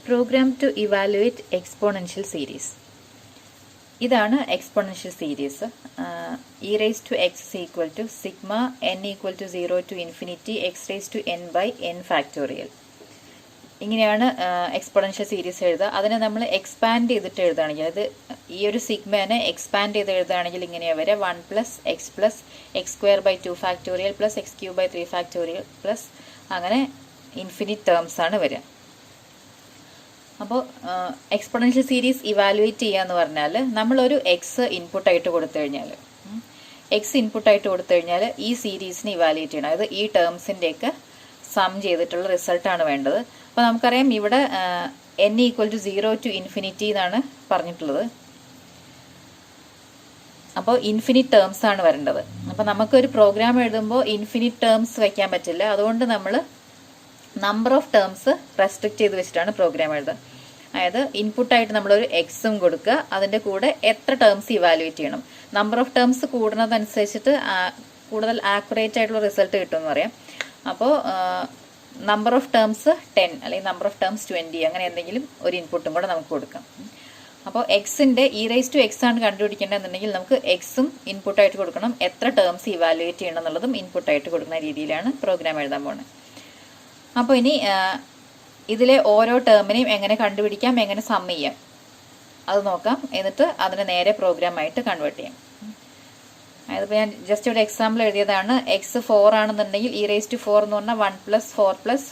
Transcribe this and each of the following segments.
Program to evaluate exponential series. ഇതാണ് exponential series. E raised to x is equal to sigma n equal to 0 to infinity x raised to n by n factorial. ഇങ്ങനെയാണ് exponential series എഴുതുക. അതിനെ നമ്മൾ expand ചെയ്തിട്ട് എഴുതുകയാണെങ്കിൽ, അത് ഈ ഒരു സിഗ്മേനെ എക്സ്പാൻഡ് ചെയ്ത് എഴുതുകയാണെങ്കിൽ ഇങ്ങനെയാണ് വരെ 1 plus x square by 2 factorial plus x cube by 3 factorial plus അങ്ങനെ ഇൻഫിനിറ്റ് ടേംസ് ആണ് വരിക. അപ്പോൾ എക്സ്പോണൻഷ്യൽ സീരീസ് ഇവാലുവേറ്റ് ചെയ്യുക എന്ന് പറഞ്ഞാൽ നമ്മളൊരു എക്സ് ഇൻപുട്ടായിട്ട് കൊടുത്തു കഴിഞ്ഞാൽ ഈ സീരീസിനെ ഇവാലുവേറ്റ് ചെയ്യണം. അതായത് ഈ ടേംസിൻ്റെയൊക്കെ സം ചെയ്തിട്ടുള്ള റിസൾട്ടാണ് വേണ്ടത്. അപ്പോൾ നമുക്കറിയാം ഇവിടെ n equal to 0 to infinity എന്നാണ് പറഞ്ഞിട്ടുള്ളത്. അപ്പോൾ ഇൻഫിനിറ്റ് ടേംസ് ആണ് വരേണ്ടത്. അപ്പോൾ നമുക്കൊരു പ്രോഗ്രാം എഴുതുമ്പോൾ ഇൻഫിനിറ്റ് ടേംസ് വയ്ക്കാൻ പറ്റില്ല. അതുകൊണ്ട് നമ്മൾ നമ്പർ ഓഫ് ടേംസ് റെസ്ട്രിക്റ്റ് ചെയ്ത് വെച്ചിട്ടാണ് പ്രോഗ്രാം എഴുതുക. അതായത് ഇൻപുട്ടായിട്ട് നമ്മളൊരു എക്സും കൊടുക്കുക, അതിൻ്റെ കൂടെ എത്ര ടേംസ് ഇവാലുവേറ്റ് ചെയ്യണം. നമ്പർ ഓഫ് ടേംസ് കൂടുന്നതനുസരിച്ചിട്ട് കൂടുതൽ ആക്യുറേറ്റ് ആയിട്ടുള്ള റിസൾട്ട് കിട്ടുമെന്ന് പറയാം. അപ്പോൾ നമ്പർ ഓഫ് ടേംസ് 10 അല്ലെങ്കിൽ നമ്പർ ഓഫ് ടേംസ് 20 അങ്ങനെ എന്തെങ്കിലും ഒരു ഇൻപുട്ടും കൂടെ നമുക്ക് കൊടുക്കാം. അപ്പോൾ എക്സിൻ്റെ ഇ റൈസ് ടു എക്സ് ആണ് കണ്ടുപിടിക്കേണ്ടതെന്നുണ്ടെങ്കിൽ നമുക്ക് എക്സും ഇൻപുട്ടായിട്ട് കൊടുക്കണം, എത്ര ടേംസ് ഇവാലുവേറ്റ് ചെയ്യണം എന്നുള്ളതും ഇൻപുട്ടായിട്ട് കൊടുക്കുന്ന രീതിയിലാണ് പ്രോഗ്രാം എഴുതാൻ പോകുന്നത്. അപ്പോൾ ഇനി ഇതിലെ ഓരോ ടേമിനെയും എങ്ങനെ കണ്ടുപിടിക്കാം, എങ്ങനെ സം ചെയ്യാം അത് നോക്കാം. എന്നിട്ട് അതിനെ നേരെ പ്രോഗ്രാമായിട്ട് കൺവേർട്ട് ചെയ്യാം. അതിപ്പോൾ ഞാൻ ജസ്റ്റ് ഒരു എക്സാമ്പിൾ എഴുതിയതാണ്. എക്സ് 4 ആണെന്നുണ്ടെങ്കിൽ ഇ റേസ് ടു 4 എന്ന് പറഞ്ഞാൽ 1 plus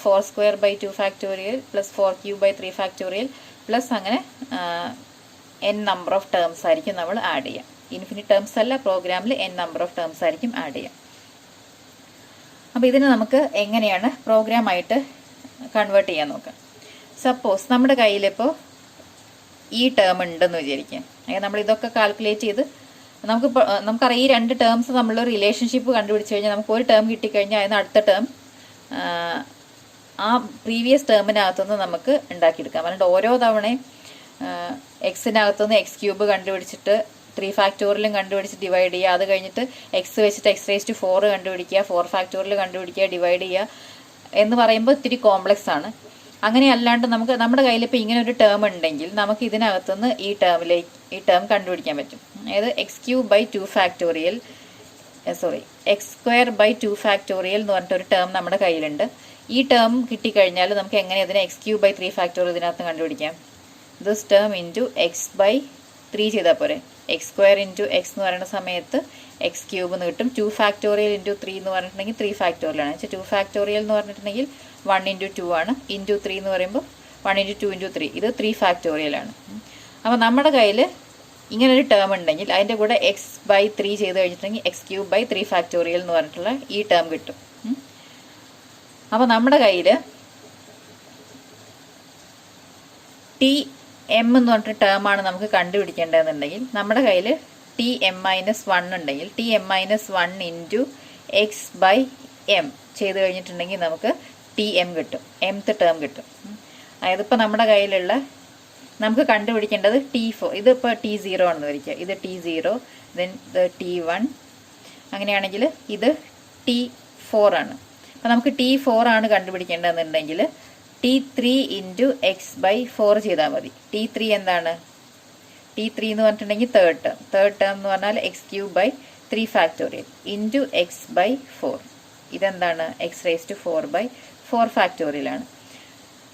4 square by 2 factorial plus 4 cube by 3 factorial plus അങ്ങനെ n നമ്പർ ഓഫ് ടേംസ് ആയിരിക്കും നമ്മൾ ആഡ് ചെയ്യാം. ഇൻഫിനിറ്റ് ടേംസ് അല്ല, പ്രോഗ്രാമിൽ n നമ്പർ ഓഫ് ടേംസ് ആയിരിക്കും ആഡ് ചെയ്യാം. അപ്പോൾ ഇതിന് നമുക്ക് എങ്ങനെയാണ് പ്രോഗ്രാമായിട്ട് കൺവേർട്ട് ചെയ്യാൻ നോക്കാം. സപ്പോസ് നമ്മുടെ കയ്യിലിപ്പോൾ ഈ ടേം ഉണ്ടെന്ന് വിചാരിക്കാം. അതായത് നമ്മൾ ഇതൊക്കെ കാൽക്കുലേറ്റ് ചെയ്ത് നമുക്കറിയാം ഈ രണ്ട് ടേംസ് തമ്മിലുള്ള റിലേഷൻഷിപ്പ് കണ്ടുപിടിച്ച് കഴിഞ്ഞാൽ നമുക്ക് ഒരു ടേം കിട്ടിക്കഴിഞ്ഞാൽ അതിന് അടുത്ത ടേം ആ പ്രീവിയസ് ടേമിനകത്തുനിന്ന് നമുക്ക് ഉണ്ടാക്കിയെടുക്കാം. അതുകൊണ്ട് ഓരോ തവണയും എക്സിനകത്തുനിന്ന് എക്സ് ക്യൂബ് കണ്ടുപിടിച്ചിട്ട് 3 ഫാക്ടോറിയലും കണ്ടുപിടിച്ച് ഡിവൈഡ് ചെയ്യുക. അത് കഴിഞ്ഞിട്ട് എക്സ് വെച്ചിട്ട് എക്സ് റേസ് ടു 4 കണ്ടുപിടിക്കുക, 4 ഫാക്ടോറിയൽ കണ്ടുപിടിക്കുക, ഡിവൈഡ് ചെയ്യുക എന്ന് പറയുമ്പോൾ ഇത്തിരി കോംപ്ലക്സ് ആണ്. അങ്ങനെ അല്ലാണ്ട് നമ്മുടെ കയ്യിൽ ഇപ്പോൾ ഇങ്ങനെ ഒരു ടേം ഉണ്ടെങ്കിൽ നമുക്ക് ഇതിനകത്തുനിന്ന് ഈ ടേം കണ്ടുപിടിക്കാൻ പറ്റും. അതായത് x cube by 2 factorial x square by 2 factorial എന്ന് പറഞ്ഞിട്ടൊരു ടേം നമ്മുടെ കയ്യിലുണ്ട്. ഈ ടേം കിട്ടിക്കഴിഞ്ഞാൽ നമുക്ക് എങ്ങനെ ഇതിനെ എക്സ് ക്യൂബ് ബൈ 3 ഫാക്ടോറിയൽ ഇതിനകത്ത് കണ്ടുപിടിക്കാം. This term into x by 3 ചെയ്താൽ പോരെ. എക്സ് സ്ക്വയർ ഇൻറ്റു എക്സ് എന്ന് പറയുന്ന സമയത്ത് എക്സ് ക്യൂബ് എന്ന് കിട്ടും. 2 ഫാക്ടോറിയൽ ഇൻറ്റു 3 എന്ന് പറഞ്ഞിട്ടുണ്ടെങ്കിൽ 3 ഫാക്ടോറിയൽ ആണ്. 2 ഫാക്ടോറിയൽ എന്ന് പറഞ്ഞിട്ടുണ്ടെങ്കിൽ 1 ഇൻറ്റു 2 ആണ്. ഇൻറ്റു 3 എന്ന് പറയുമ്പോൾ 1 ഇൻറ്റു 2 ഇൻറ്റു 3 ഇത് 3 ഫാക്ടോറിയൽ ആണ്. അപ്പോൾ നമ്മുടെ കയ്യിൽ ഇങ്ങനൊരു ടേം ഉണ്ടെങ്കിൽ അതിൻ്റെ കൂടെ എക്സ് ബൈ 3 ചെയ്ത് കഴിഞ്ഞിട്ടുണ്ടെങ്കിൽ എക്സ് ക്യൂബ് ബൈ 3 ഫാക്ടോറിയൽ എന്ന് പറഞ്ഞിട്ടുള്ള ഈ ടേം കിട്ടും. അപ്പോൾ നമ്മുടെ കയ്യിൽ ടി എം എന്ന് പറഞ്ഞിട്ട് ടേമാണ് നമുക്ക് കണ്ടുപിടിക്കേണ്ടതെന്നുണ്ടെങ്കിൽ നമ്മുടെ കയ്യിൽ ടി എം മൈനസ് 1 ഉണ്ടെങ്കിൽ T M minus 1 into x by M ചെയ്ത് കഴിഞ്ഞിട്ടുണ്ടെങ്കിൽ നമുക്ക് ടി എം കിട്ടും, mth ടേം കിട്ടും. അതായത് ഇപ്പോൾ നമ്മുടെ കയ്യിലുള്ള നമുക്ക് കണ്ടുപിടിക്കേണ്ടത് T4, ഇതിപ്പോൾ T0 ആണെന്ന് വരിക്കുക. ഇത് T0, ദെൻ T1, അങ്ങനെയാണെങ്കിൽ ഇത് T4 ആണ്. അപ്പോൾ നമുക്ക് T4 ആണ് കണ്ടുപിടിക്കേണ്ടതെന്നുണ്ടെങ്കിൽ T3 ഇൻറ്റു എക്സ് ബൈ 4 ചെയ്താൽ മതി. T3 എന്താണ്? T3 എന്ന് പറഞ്ഞിട്ടുണ്ടെങ്കിൽ തേർഡ് ടേം എന്ന് പറഞ്ഞാൽ x cube by 3 factorial into x by 4. ഇതെന്താണ്? X raise to 4 by 4 factorial ആണ്.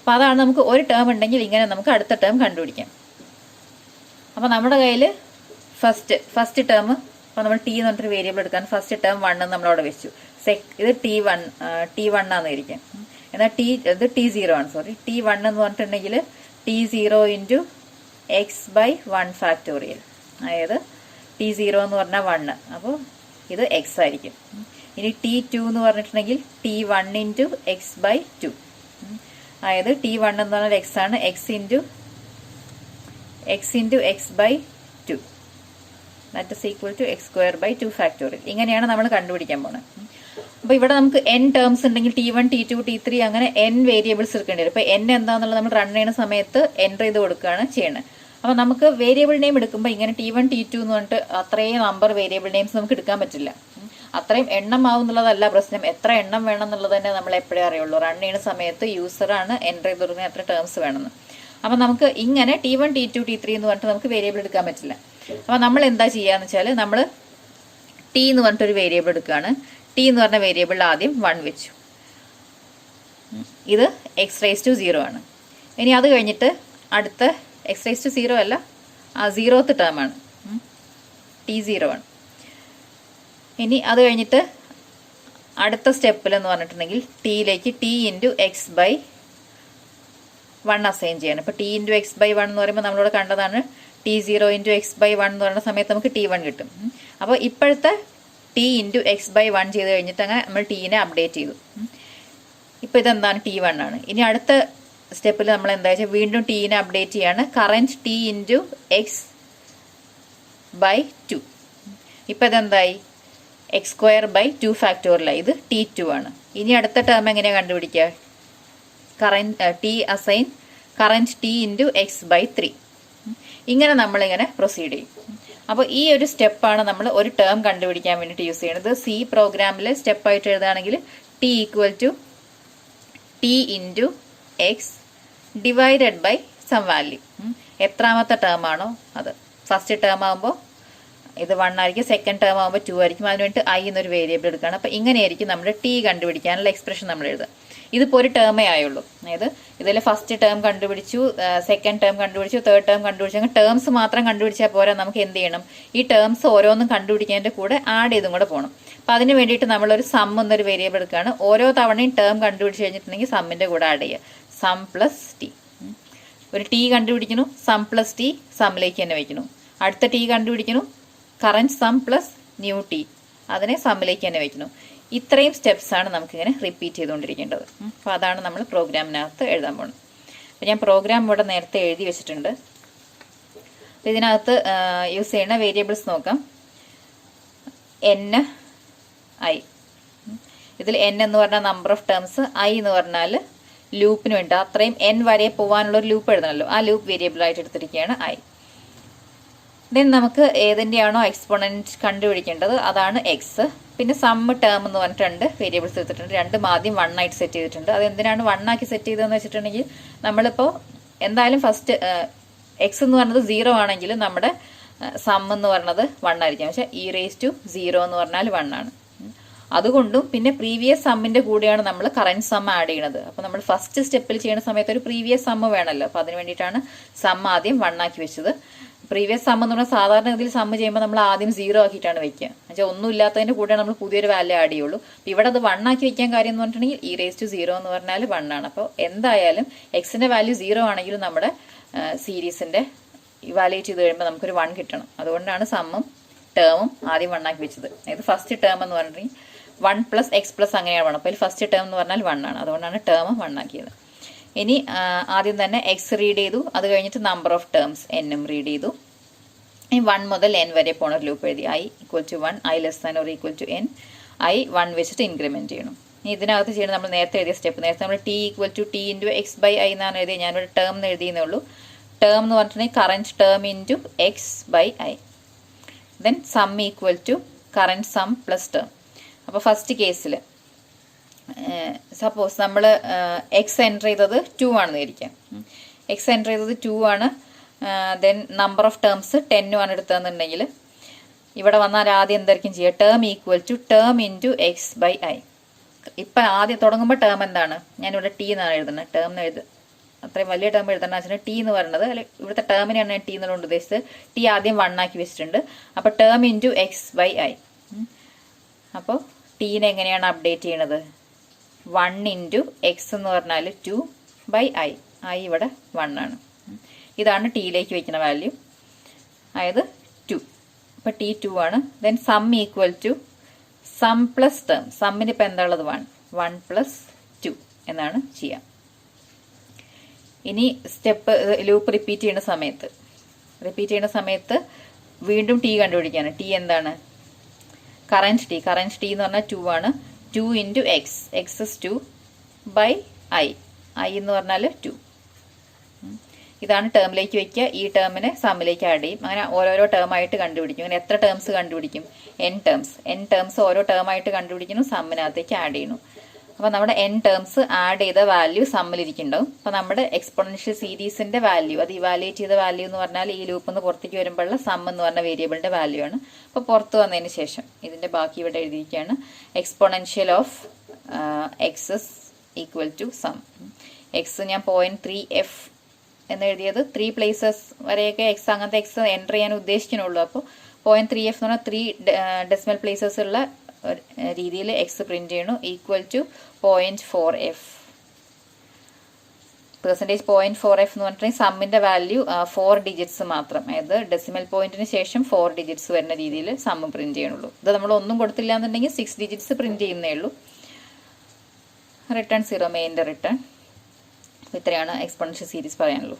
അപ്പോൾ അതാണ് നമുക്ക് ഒരു ടേം ഉണ്ടെങ്കിൽ ഇങ്ങനെ നമുക്ക് അടുത്ത ടേം കണ്ടുപിടിക്കാം. അപ്പോൾ നമ്മുടെ കയ്യിൽ ഫസ്റ്റ് ടേം, അപ്പോൾ നമ്മൾ ടി എന്ന് പറഞ്ഞിട്ട് വേരിയബിൾ എടുക്കാൻ ഫസ്റ്റ് ടേം 1 നമ്മളവിടെ വെച്ചു. ഇത് T1 ആണെന്ന് ഇരിക്കാം. എന്നാൽ ഇത് T0 ആണ്. T1 എന്ന് പറഞ്ഞിട്ടുണ്ടെങ്കിൽ T0 into x by 1 factorial, അതായത് T0 എന്ന് പറഞ്ഞാൽ 1, അപ്പോൾ ഇത് എക്സ് ആയിരിക്കും. ഇനി T2 എന്ന് പറഞ്ഞിട്ടുണ്ടെങ്കിൽ T1 ഇൻറ്റു എക്സ് ബൈ 2, അതായത് T1 എന്ന് പറഞ്ഞാൽ എക്സ് ആണ്, x into x by 2 that is equal to x square by 2 factorial. ഇങ്ങനെയാണ് നമ്മൾ കണ്ടുപിടിക്കാൻ പോകുന്നത്. അപ്പോൾ ഇവിടെ നമുക്ക് n ടേംസ് ഉണ്ടെങ്കിൽ T1, T2, T3 അങ്ങനെ n വേരിയബിൾസ് എടുക്കേണ്ടി വരും. ഇപ്പോൾ n എന്താണെന്നുള്ളത് നമ്മൾ റൺ ചെയ്യുന്ന സമയത്ത് എൻ്റർ ചെയ്ത് കൊടുക്കുകയാണ് ചെയ്യുന്നത്. അപ്പോൾ നമുക്ക് വേരിയബിൾ നെയിം എടുക്കുമ്പോൾ ഇങ്ങനെ T1, T2 എന്ന് പറഞ്ഞിട്ട് അത്രയും നമ്പർ വേരിയബിൾ നെയിംസ് നമുക്ക് എടുക്കാൻ പറ്റില്ല. അത്രയും എണ്ണം ആവും എന്നുള്ളതല്ല പ്രശ്നം, എത്ര എണ്ണം വേണം എന്നുള്ളത് തന്നെ നമ്മൾ എപ്പോഴേ അറിയുള്ളൂ. റൺ ചെയ്യുന്ന സമയത്ത് യൂസറാണ് എൻ്റർ ചെയ്ത് കൊടുക്കുന്നത് എത്ര ടേംസ് വേണമെന്ന്. അപ്പം നമുക്ക് ഇങ്ങനെ T1 T2 T3 എന്ന് പറഞ്ഞിട്ട് നമുക്ക് വേരിയബിൾ എടുക്കാൻ പറ്റില്ല. അപ്പം നമ്മൾ എന്താ ചെയ്യാന്ന് വെച്ചാൽ നമ്മൾ ടി എന്ന് പറഞ്ഞിട്ടൊരു വേരിയബിൾ എടുക്കുകയാണ്. ടി എന്ന് പറഞ്ഞ വേരിയബിളിൽ ആദ്യം 1 വെച്ചു. ഇത് x⁻0 ആണ്. ഇനി അത് കഴിഞ്ഞിട്ട് അടുത്ത x⁻0 അല്ല, ആ 0th ടേം ആണ്, T0 ആണ്. ഇനി അത് കഴിഞ്ഞിട്ട് അടുത്ത സ്റ്റെപ്പിൽ എന്ന് പറഞ്ഞിട്ടുണ്ടെങ്കിൽ ടിയിലേക്ക് t × x/1 അസൈൻ ചെയ്യണം. ഇപ്പോൾ t × x/1 എന്ന് പറയുമ്പോൾ നമ്മളിവിടെ കണ്ടതാണ് T0 × x/1 എന്ന് പറയുന്ന സമയത്ത് നമുക്ക് T1 കിട്ടും. അപ്പോൾ ഇപ്പോഴത്തെ t × x/1 ചെയ്ത് കഴിഞ്ഞിട്ട് അങ്ങനെ നമ്മൾ ടീനെ അപ്ഡേറ്റ് ചെയ്തു. ഇപ്പോൾ ഇതെന്താണ് T1 ആണ്. ഇനി അടുത്ത സ്റ്റെപ്പിൽ നമ്മൾ എന്താ വെച്ചാൽ വീണ്ടും ടീനെ അപ്ഡേറ്റ് ചെയ്യാണ്. Current t × x/2. ഇപ്പം ഇതെന്തായി x²/2 ഫാക്ടോറിയലായി. ഇത് T2 ആണ്. ഇനി അടുത്ത ടേം എങ്ങനെയാണ് കണ്ടുപിടിക്കുക? Assign current t × x/3. ഇങ്ങനെ നമ്മളിങ്ങനെ പ്രൊസീഡ് ചെയ്യും. അപ്പോൾ ഈ ഒരു സ്റ്റെപ്പാണ് നമ്മൾ ഒരു ടേം കണ്ടുപിടിക്കാൻ വേണ്ടിയിട്ട് യൂസ് ചെയ്യുന്നത്. സി പ്രോഗ്രാമിൽ സ്റ്റെപ്പായിട്ട് എഴുതുകയാണെങ്കിൽ t = t × x / sum value. എത്രാമത്തെ ടേം ആണോ അത്. ഫസ്റ്റ് ടേം ആകുമ്പോൾ ഇത് 1 ആയിരിക്കും, സെക്കൻഡ് ടേം ആകുമ്പോൾ 2 ആയിരിക്കും. അതിന് വേണ്ടിയിട്ട് i എന്നൊരു വേരിയബിൾ എടുക്കുകയാണ്. അപ്പോൾ ഇങ്ങനെയായിരിക്കും നമ്മുടെ t കണ്ടുപിടിക്കാനുള്ള എക്സ്പ്രഷൻ നമ്മൾ എഴുതുക. ഇതിപ്പോൾ ഒരു ടേമേ ആയുള്ളൂ. അതായത് ഇതിൽ ഫസ്റ്റ് ടേം കണ്ടുപിടിച്ചു, സെക്കൻഡ് ടേം കണ്ടുപിടിച്ചു, തേർഡ് ടേം കണ്ടുപിടിച്ചു. അങ്ങനെ ടേംസ് മാത്രം കണ്ടുപിടിച്ചാൽ പോരാ, നമുക്ക് എന്ത് ചെയ്യണം? ഈ ടേംസ് ഓരോന്നും കണ്ടുപിടിക്കുന്നതിൻ്റെ കൂടെ ആഡ് ചെയ്തും കൂടെ പോകണം. അപ്പോൾ അതിന് വേണ്ടിയിട്ട് നമ്മളൊരു സം എന്നൊരു വേരിയബിൾ എടുക്കുകയാണ്. ഓരോ തവണയും ടേം കണ്ടുപിടിച്ച് കഴിഞ്ഞിട്ടുണ്ടെങ്കിൽ സമ്മിൻ്റെ കൂടെ ആഡ് ചെയ്യുക. Sum plus T. ഒരു ടി കണ്ടുപിടിക്കുന്നു, സം പ്ലസ് ടി സമ്മിലേക്ക് തന്നെ വയ്ക്കുന്നു. അടുത്ത ടി കണ്ടുപിടിക്കുന്നു, current sum plus new T, അതിനെ സമ്മിലേക്ക് തന്നെ വയ്ക്കുന്നു. ഇത്രയും സ്റ്റെപ്സാണ് നമുക്കിങ്ങനെ റിപ്പീറ്റ് ചെയ്തുകൊണ്ടിരിക്കേണ്ടത്. അപ്പോൾ അതാണ് നമ്മൾ പ്രോഗ്രാമിനകത്ത് എഴുതാൻ പോകുന്നത്. അപ്പോൾ ഞാൻ പ്രോഗ്രാം ഇവിടെ നേരത്തെ എഴുതി വെച്ചിട്ടുണ്ട്. അപ്പോൾ ഇതിനകത്ത് യൂസ് ചെയ്യുന്ന വേരിയബിൾസ് നോക്കാം. n, i. ഇതിൽ n എന്ന് പറഞ്ഞാൽ നമ്പർ ഓഫ് ടേംസ്, i എന്ന് പറഞ്ഞാൽ ലൂപ്പിന് വേണ്ടി അത്രയും n വരെ പോകാനുള്ളൊരു ലൂപ്പ് എഴുതണമല്ലോ, ആ ലൂപ്പ് വേരിയബിളായിട്ട് എടുത്തിരിക്കുകയാണ് i. ദെൻ നമുക്ക് ഏതിൻ്റെയാണോ എക്സ്പോണൻറ്റ് കണ്ടുപിടിക്കേണ്ടത് അതാണ് എക്സ്. പിന്നെ സം ടേം എന്ന് പറഞ്ഞിട്ടുണ്ട് വേരിയബിൾസ് എടുത്തിട്ടുണ്ട്. രണ്ടും ആദ്യം 1 ആയിട്ട് സെറ്റ് ചെയ്തിട്ടുണ്ട്. അത് എന്തിനാണ് 1 ആക്കി സെറ്റ് ചെയ്തതെന്ന് വെച്ചിട്ടുണ്ടെങ്കിൽ നമ്മളിപ്പോൾ എന്തായാലും ഫസ്റ്റ് എക്സ് എന്ന് പറഞ്ഞത് 0 ആണെങ്കിൽ നമ്മുടെ സം എന്ന് പറഞ്ഞത് 1 ആയിരിക്കും. പക്ഷേ e⁻0 എന്ന് പറഞ്ഞാൽ 1 ആണ്. അതുകൊണ്ടും പിന്നെ പ്രീവിയസ് സമ്മിന്റെ കൂടെയാണ് നമ്മൾ കറന്റ് സം ആഡ് ചെയ്യുന്നത്. അപ്പോൾ നമ്മൾ ഫസ്റ്റ് സ്റ്റെപ്പിൽ ചെയ്യുന്ന സമയത്ത് ഒരു പ്രീവിയസ് സം വേണമല്ലോ. അപ്പോൾ അതിന് വേണ്ടിയിട്ടാണ് സം ആദ്യം 1 ആക്കി വെച്ചത്. പ്രീവിയസ് സം എന്ന് പറഞ്ഞാൽ സാധാരണ ഇതിൽ സം ചെയ്യുമ്പോൾ നമ്മൾ ആദ്യം 0 ആക്കിയിട്ടാണ് വെക്കുക. എന്നുവെച്ചാൽ ഒന്നും ഇല്ലാത്തതിന്റെ കൂടെ നമ്മൾ പുതിയൊരു വാല്യൂ ആഡ് ചെയ്യുള്ളൂ. ഇവിടെ അത് 1 ആക്കി വെക്കാൻ കാര്യം എന്ന് പറഞ്ഞിട്ടുണ്ടെങ്കിൽ e⁻0 എന്ന് പറഞ്ഞാൽ 1 ആണ്. അപ്പോൾ എന്തായാലും എക്സിന്റെ വാല്യൂ 0 ആണെങ്കിലും നമ്മുടെ സീരീസിന്റെ ഇവാലുവേറ്റ് ചെയ്ത് കഴിയുമ്പോൾ നമുക്കൊരു 1 കിട്ടണം. അതുകൊണ്ടാണ് സമ്മും ടേമും ആദ്യം 1 ആക്കി വെച്ചത്. അതായത് ഫസ്റ്റ് ടേം എന്ന് പറഞ്ഞിട്ടുണ്ടെങ്കിൽ 1 + x + അങ്ങനെയാണ് വേണം. അപ്പോൾ ഫസ്റ്റ് ടേം എന്ന് പറഞ്ഞാൽ 1 ആണ്. അതുകൊണ്ടാണ് ടേം 1 ആക്കിയത്. ഇനി ആദ്യം തന്നെ എക്സ് റീഡ് ചെയ്തു, അത് കഴിഞ്ഞിട്ട് നമ്പർ ഓഫ് ടേംസ് എന്നും റീഡ് ചെയ്തു. ഈ 1 മുതൽ n വരെ പോണ ഒരു ലൂപ്പ് എഴുതി. i = 1, i < ≤ n, i 1 വെച്ചിട്ട് ഇൻക്രിമെന്റ് ചെയ്യണം. ഇതിനകത്ത് ചെയ്യണം നമ്മൾ നേരത്തെ എഴുതിയ സ്റ്റെപ്പ്. നേരത്തെ നമ്മൾ t = t × x/i എന്നാണ് എഴുതിയത്. ഞാനൊരു ടേം എന്ന് എഴുതിയെന്നേ ഉള്ളൂ. ടേം എന്ന് പറഞ്ഞിട്ടുണ്ടെങ്കിൽ current term × x/i. Then sum = current sum plus term. അപ്പോൾ ഫസ്റ്റ് കേസിൽ സപ്പോസ് നമ്മൾ എക്സ് എൻ്റർ ചെയ്തത് 2 ആണെന്ന് വിചാരിക്കാം. എക്സ് എൻ്റർ ചെയ്തത് 2 ആണ്. ദെൻ നമ്പർ ഓഫ് ടേംസ് 10 ആണ് എടുത്തതെന്നുണ്ടെങ്കിൽ ഇവിടെ വന്നാൽ ആദ്യം എന്തായിരിക്കും ചെയ്യുക? Term = term × x/i. ഇപ്പം ആദ്യം തുടങ്ങുമ്പോൾ ടേം എന്താണ്? ഞാനിവിടെ ടി എന്നാണ് എഴുതുന്നത്. ടേം എന്ന് എഴുതുക, അത്രയും വലിയ ടേം എഴുതണം വെച്ചാൽ ടി എന്ന് പറയുന്നത്, അല്ലെ ഇവിടുത്തെ ടേമിനെയാണ് ഞാൻ ടി എന്നുകൊണ്ട് ഉദ്ദേശിച്ചത്. ടി ആദ്യം 1 ആക്കി വെച്ചിട്ടുണ്ട്. അപ്പോൾ ടേം × x/i. അപ്പോൾ ടീനെ എങ്ങനെയാണ് അപ്ഡേറ്റ് ചെയ്യണത്? 1 × x എന്ന് പറഞ്ഞാൽ 2/i. i ഇവിടെ 1 ആണ്. ഇതാണ് ടിയിലേക്ക് വയ്ക്കുന്ന വാല്യൂ, അതായത് 2. അപ്പോൾ t 2 ആണ്. Then sum = sum plus term. സമ്മിന് ഇപ്പം എന്താ ഉള്ളത്? 1 + 2 എന്നാണ് ചെയ്യുക. ഇനി സ്റ്റെപ്പ് ലൂപ്പ് റിപ്പീറ്റ് ചെയ്യുന്ന സമയത്ത് വീണ്ടും ടി കണ്ടുപിടിക്കുകയാണ്. ടി എന്താണ്? കറന്റ് ടി എന്ന് പറഞ്ഞാൽ 2 ആണ്. 2 × x. x is 2/i. i എന്ന് പറഞ്ഞാൽ 2. ഇതാണ് ടേമിലേക്ക് വയ്ക്കുക. ഈ ടേമിനെ സമ്മിലേക്ക് ആഡ് ചെയ്യും. അങ്ങനെ ഓരോരോ ടേമായിട്ട് കണ്ടുപിടിക്കും. അങ്ങനെ എത്ര ടേംസ് കണ്ടുപിടിക്കും? n ടേംസ് ഓരോ ടേമായിട്ട് കണ്ടുപിടിക്കുന്നു, സമ്മിനകത്തേക്ക് ആഡ് ചെയ്യുന്നു. അപ്പോൾ നമ്മുടെ n ടേംസ് ആഡ് ചെയ്ത വാല്യൂ സമ്മിലിരിക്കുന്നുണ്ടാവും. അപ്പോൾ നമ്മുടെ എക്സ്പോണൻഷ്യൽ സീരീസിന്റെ വാല്യൂ, അത് ഇവാലുവേറ്റ് ചെയ്ത വാല്യൂ എന്ന് പറഞ്ഞാൽ ഈ ലൂപ്പിൽ നിന്ന് പുറത്തേക്ക് വരുമ്പോഴുള്ള സം എന്ന് പറഞ്ഞ വേരിയബിളിന്റെ വാല്യൂ ആണ്. അപ്പോൾ പുറത്ത് വന്നതിന് ശേഷം ഇതിന്റെ ബാക്കി ഇവിടെ എഴുതിയിരിക്കുകയാണ്. Exponential of x equal to sum. X ഞാൻ 0.3f എന്ന് എഴുതിയത് 3 പ്ലേസസ് വരെയൊക്കെ എക്സ്, അങ്ങനത്തെ എക്സ് എൻ്റർ ചെയ്യാൻ ഉദ്ദേശിക്കുന്നുള്ളൂ. അപ്പോൾ 0.3f എന്ന് പറഞ്ഞാൽ 3 ഡെസിമൽ പ്ലേസസ് ഉള്ള രീതിയിൽ എക്സ് പ്രിന്റ് ചെയ്യണു. Equal to 0.4f. Percentage 0.4f എന്ന് പറഞ്ഞിട്ടുണ്ടെങ്കിൽ സമ്മിന്റെ വാല്യൂ 4 ഡിജിറ്റ്സ് മാത്രം, അതായത് ഡെസിമൽ പോയിന്റിന് ശേഷം 4 ഡിജിറ്റ്സ് വരുന്ന രീതിയിൽ സമ്മ് പ്രിന്റ് ചെയ്യണുള്ളൂ. ഇത് നമ്മൾ ഒന്നും കൊടുത്തില്ല എന്നുണ്ടെങ്കിൽ 6 ഡിജിറ്റ്സ് പ്രിന്റ് ചെയ്യുന്നേ ഉള്ളൂ. റിട്ടേൺ 0, മെയിൻ്റെ റിട്ടേൺ. ഇത്രയാണ് എക്സ്പോണൻഷ്യൽ സീരീസ് പറയാനുള്ളൂ.